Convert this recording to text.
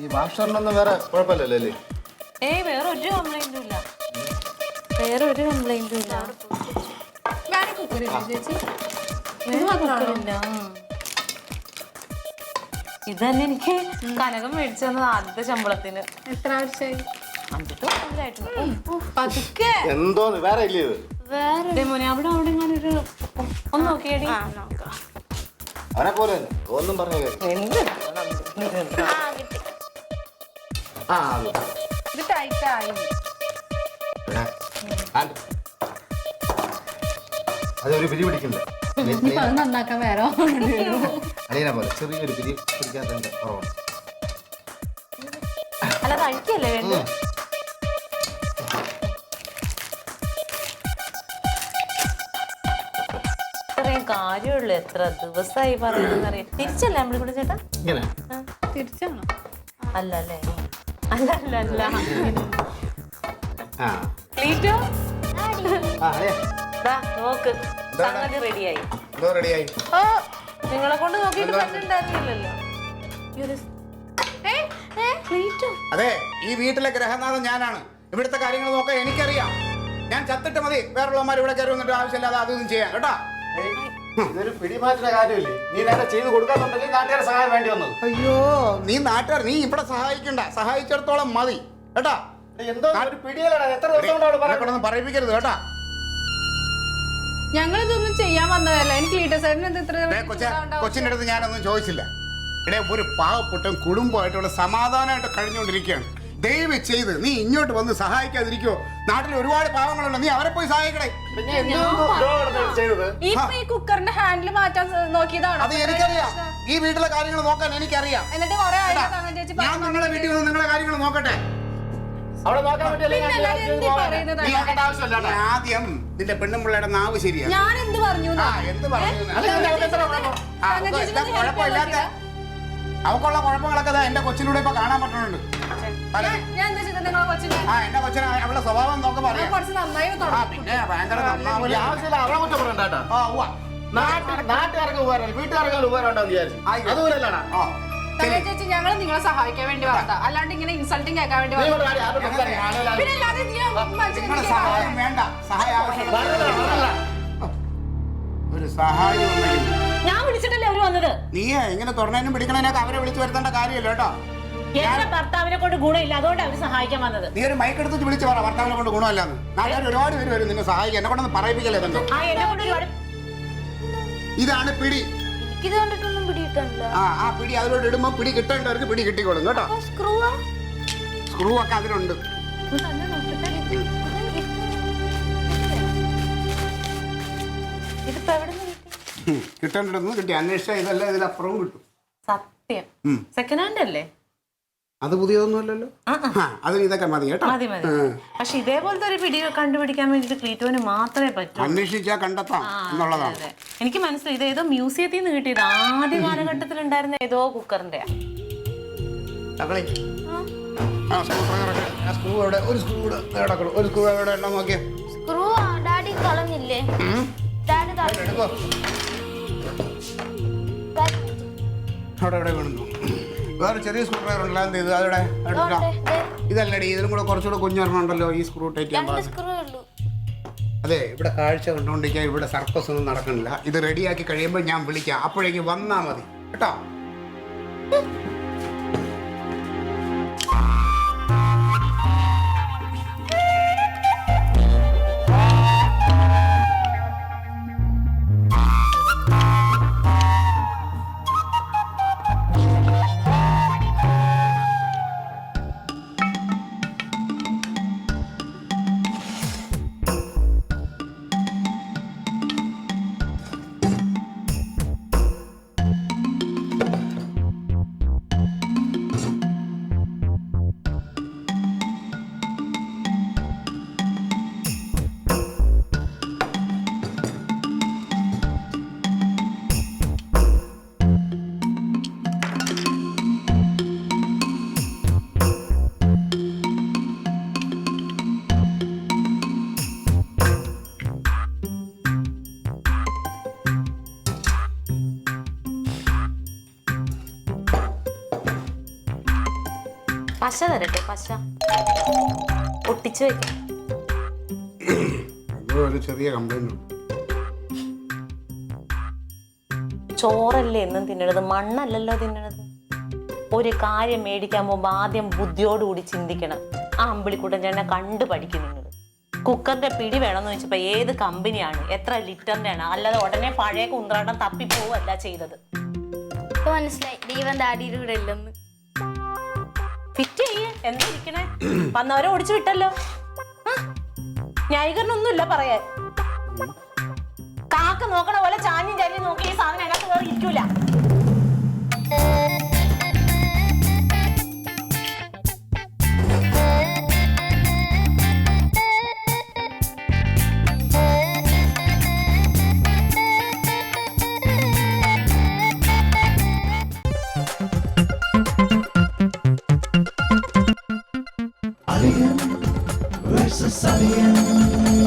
ഈ വാഷറിനൊന്നും വേറെ കുഴപ്പമില്ലല്ലോ അല്ലേ? ഏയ് വേറെ ഒരു കംപ്ലൈന്റും ഇല്ല. വേറെ ഒരു കംപ്ലൈന്റും ഇല്ല. ഇത് തന്നെ എനിക്ക് കനകം മേടിച്ചു തന്നത് ആദ്യത്തെ ശമ്പളത്തിന്. എത്ര ആഴ്ചയായി? 5 വർഷമായിട്ടുണ്ട്. എന്തോന്ന് വേറെ ഇല്ലേ ഇത്? വേറെ മോനെ അവിടെ അവിടെ ഞാനൊരു ഒന്ന് നോക്കിയേടി. അവനെ പോലെ തന്നെ ഒന്നും പറഞ്ഞു ഇത് ടൈറ്റ് ആയി. അതൊരു പിരി പിടിക്കണ്ട. അത് നന്നാക്കാൻ വേറെ അലീന പോലെ ചെറിയൊരു പിരി പിടിക്കാത്തതിന്റെ കുറവാണ്. അല്ല കഴിക്കല്ലേ വേണ്ട. ഇത്രയും കാര്യമുള്ളൂ. എത്ര ദിവസമായി പറയുന്നറിയാം. തിരിച്ചല്ലേ അമ്പിളിക്കുട്ടി ചേട്ടാ? ഇങ്ങനെ തിരിച്ചാണോ? അല്ല അല്ലേ? അല്ല അല്ല അല്ല. ആ ക്ലീറ്റോ ആ അല്ലേ ദാ നോക്ക് സംഗതി റെഡിയായി. എന്തോ റെഡിയായി. ഓ നിങ്ങളെ കൊണ്ട് നോക്കിയിട്ട് പറ്റുന്നുണ്ടായിരുന്നില്ലല്ലോ. അതെ, ഈ വീട്ടിലെ ഗ്രഹനാഥൻ ഞാനാണ്. ഇവിടുത്തെ കാര്യങ്ങൾ നോക്കാൻ എനിക്കറിയാം. ഞാൻ ചത്തിട്ട് മതി വേറുള്ളവന്മാർ ഇവിടെ കയറി വന്നിട്ട് ആവശ്യമില്ലാതെ അതൊന്നും ചെയ്യാൻ കേട്ടാ. ഇതൊരു പിടിമാറ്റുന്ന കാര്യമില്ലേ? നീ നേരെ ചെയ്ത് കൊടുക്കാന്നുണ്ടെങ്കിൽ നാട്ടുകാരെ സഹായം വേണ്ടി വന്നത്. അയ്യോ, നീ നാട്ടുകാർ നീ ഇവിടെ സഹായിക്കണ്ട. സഹായിച്ചിടത്തോളം മതി കേട്ടാ. എന്തോ ഒരു പിടിയല്ലടാ. എത്ര ദിവസം കൊണ്ടാണ് പറയിപ്പിക്കരുത് കേട്ടാ. ഞങ്ങൾ ഇതൊന്നും ചെയ്യാൻ വന്നതല്ല. എനിക്ക് ലീറ്റേഴ്സായിട്ട് കൊച്ചിൻ്റെ അടുത്ത് ഞാനൊന്നും ചോദിച്ചില്ല. ഇവിടെ ഒരു പാവപ്പെട്ട കുടുംബമായിട്ട് സമാധാനമായിട്ട് കഴിഞ്ഞുകൊണ്ടിരിക്കുകയാണ്. ദയവ് ചെയ്ത് നീ ഇങ്ങോട്ട് വന്ന് സഹായിക്കാതിരിക്കോ? നാട്ടിൽ ഒരുപാട് പാവങ്ങളുണ്ട്, നീ അവരെ പോയി സഹായിക്കണേ. ഈ കുക്കറിന്റെ ഹാൻഡിൽ മാറ്റാൻ നോക്കിയതാണ്. അത് എനിക്കറിയാം. ഈ വീട്ടിലെ കാര്യങ്ങൾ നോക്കാൻ എനിക്കറിയാം. എന്നിട്ട് ഞാൻ നിങ്ങളെ വീട്ടിൽ വന്ന് നിങ്ങളെ കാര്യങ്ങൾ നോക്കട്ടെ. ആദ്യം നിന്റെ പെണ്ണുമ്പിള്ളയുടെ നാവ് ശരിയാണ്. ഞാൻ എന്ത് പറഞ്ഞു? എന്ത് പറഞ്ഞു? കുഴപ്പമില്ലാത്ത അവക്കുള്ള കുഴപ്പങ്ങളൊക്കെ എന്റെ കൊച്ചിലൂടെ ഇപ്പൊ കാണാൻ പറ്റുന്നുണ്ട്. എന്റെ കൊച്ചിനെ അവളുടെ സ്വഭാവം നോക്കാൻ പറയാം. പിന്നെ ഭയങ്കര അവളെ കുറ്റം പറയണ്ടാ. നാട്ടുകാർക്ക് ഉപകാരം വീട്ടുകാർക്ക് ഉപകാരം ഉണ്ടാവും വിചാരിച്ചു. അതുപോലെയല്ലടാ. ചേച്ചി ഞങ്ങൾ നിങ്ങളെ സഹായിക്കാൻ വേണ്ടി വന്നതാ, അല്ലാണ്ട് ഇങ്ങനെ ഇൻസൾട്ടിങ് കേൾക്കാൻ വേണ്ടി സഹായം വേണ്ട. ഒരു സഹായം ഞാൻ വിളിച്ചിട്ടല്ലേ അവര് വന്നത്. നീ ഇങ്ങനെ തുറന്നതിനും പിടിക്കണതിനൊക്കെ അവരെ വിളിച്ചു വരുത്തേണ്ട കാര്യമല്ലോ കേട്ടോ. എന്റെ ഭർത്താവിനെ കൊണ്ട് ഗുണമില്ല, അതുകൊണ്ട് അവര് സഹായിക്കാൻ വന്നത്. നീ ഒരു മൈക്ക് എടുത്തിട്ട് വിളിച്ചു പറ ഭർത്താവിനെ കൊണ്ട് ഗുണമല്ലാന്ന്. നാട്ടുകാർ ഒരുപാട് പേര് വരും നിന്നെ സഹായിക്കാൻ. എന്നെ കൊണ്ടൊന്ന് പറയിപ്പിക്കല്ലേ ബന്ധം. ഇതാണ് പിടി. ഇത് കണ്ടിട്ടൊന്നും പിടി കിട്ടാനില്ല. ആ പിടി അതിലോട്ട് ഇടുമ്പോ പിടി കിട്ടേണ്ടവർക്ക് പിടി കിട്ടിക്കോളും കേട്ടോ. സ്ക്രൂ ഒക്കെ അതിലുണ്ട്. കിട്ടേണ്ടതെന്ന് കിട്ടി. അന്വേഷിച്ചാൽ ഇതല്ല ഇതിലപ്പുറവും കിട്ടും. സത്യം. സെക്കൻഡ് ഹാൻഡ് അല്ലേ? അത് പുതിയതൊന്നുമല്ലല്ലോ. അതിന് ഇതൊക്കെ മതി കേട്ടോ. മതി മതി. പക്ഷെ ഇതേപോലത്തെ ഒരു പിടി കണ്ടുപിടിക്കാൻ വേണ്ടിട്ട് ക്ലീറ്റോന് മാത്രമേ പറ്റൂ. അന്വേഷിച്ചാൽ കണ്ടെത്താം എന്നുള്ളതാണ്. എനിക്ക് മനസ്സിലായി. ഇത് ഏതോ മ്യൂസിയത്തിൽ നിന്ന് കിട്ടിയത്. ആദ്യ കാലഘട്ടത്തിൽ ഉണ്ടായിരുന്ന ഏതോ കുക്കറിന്റെ. വേറെ ചെറിയ സ്ക്രൂ ഡ്രൈവർ ഉണ്ടല്ലോ. എന്ത് ചെയ്തു അതോടെ ഇതല്ലടി, ഇതിലും കൂടെ കുറച്ചുകൂടെ കുഞ്ഞൊരെണ്ണം ഉണ്ടല്ലോ ഈ സ്ക്രൂ ടൈറ്റ് ചെയ്യാൻ പാടില്ല. അതെ, ഇവിടെ കാഴ്ച കണ്ടുകൊണ്ടിരിക്കാൻ ഇവിടെ സർക്കസ് ഒന്നും നടക്കണില്ല. ഇത് റെഡിയാക്കി കഴിയുമ്പോൾ ഞാൻ വിളിക്കാം. അപ്പോഴേക്ക് വന്നാൽ മതി കേട്ടോ. പശ തരട്ടെ, പശ ഒട്ടിച്ചു വെക്കാം. ഒരു ചെറിയ കംപ്ലൈന്റ് ഉണ്ട്. ചോറല്ലേ എന്നും തിന്നണത്, മണ്ണല്ലല്ലോ തിന്നണത്. ഒരു കാര്യം മേടിക്കാൻ പോകുമ്പോ ആദ്യം ബുദ്ധിയോടുകൂടി ചിന്തിക്കണം. ആ അമ്പിളിക്കൂട്ടൻ ചേട്ടനെ കണ്ടു പഠിക്കും നിങ്ങൾ. കുക്കറിന്റെ പിടി വേണമെന്ന് വെച്ചപ്പോ ഏത് കമ്പനിയാണ്, എത്ര ലിറ്ററിന്റെ ആണ്, അല്ലാതെ ഉടനെ പഴയ കുന്ത്രാട്ടം തപ്പിപ്പോവല്ല ചെയ്തത്. മനസ്സിലായി, ദൈവം ഡാഡിയുടെ കൂടെ ഇല്ലെന്ന്. ഫിറ്റ് ചെയ്യേ, എന്താ ഇരിക്കണേ? വന്നവരെ ഓടിച്ചു വിട്ടല്ലോ. ന്യായീകരണമൊന്നുമില്ല പറയാൻ. കാക്ക നോക്കണ പോലെ ചാഞ്ഞും ചാഞ്ഞും നോക്കി ഈ സാധനം അതിനകത്ത് കയറി ഇരിക്കൂല. Alien versus Alien.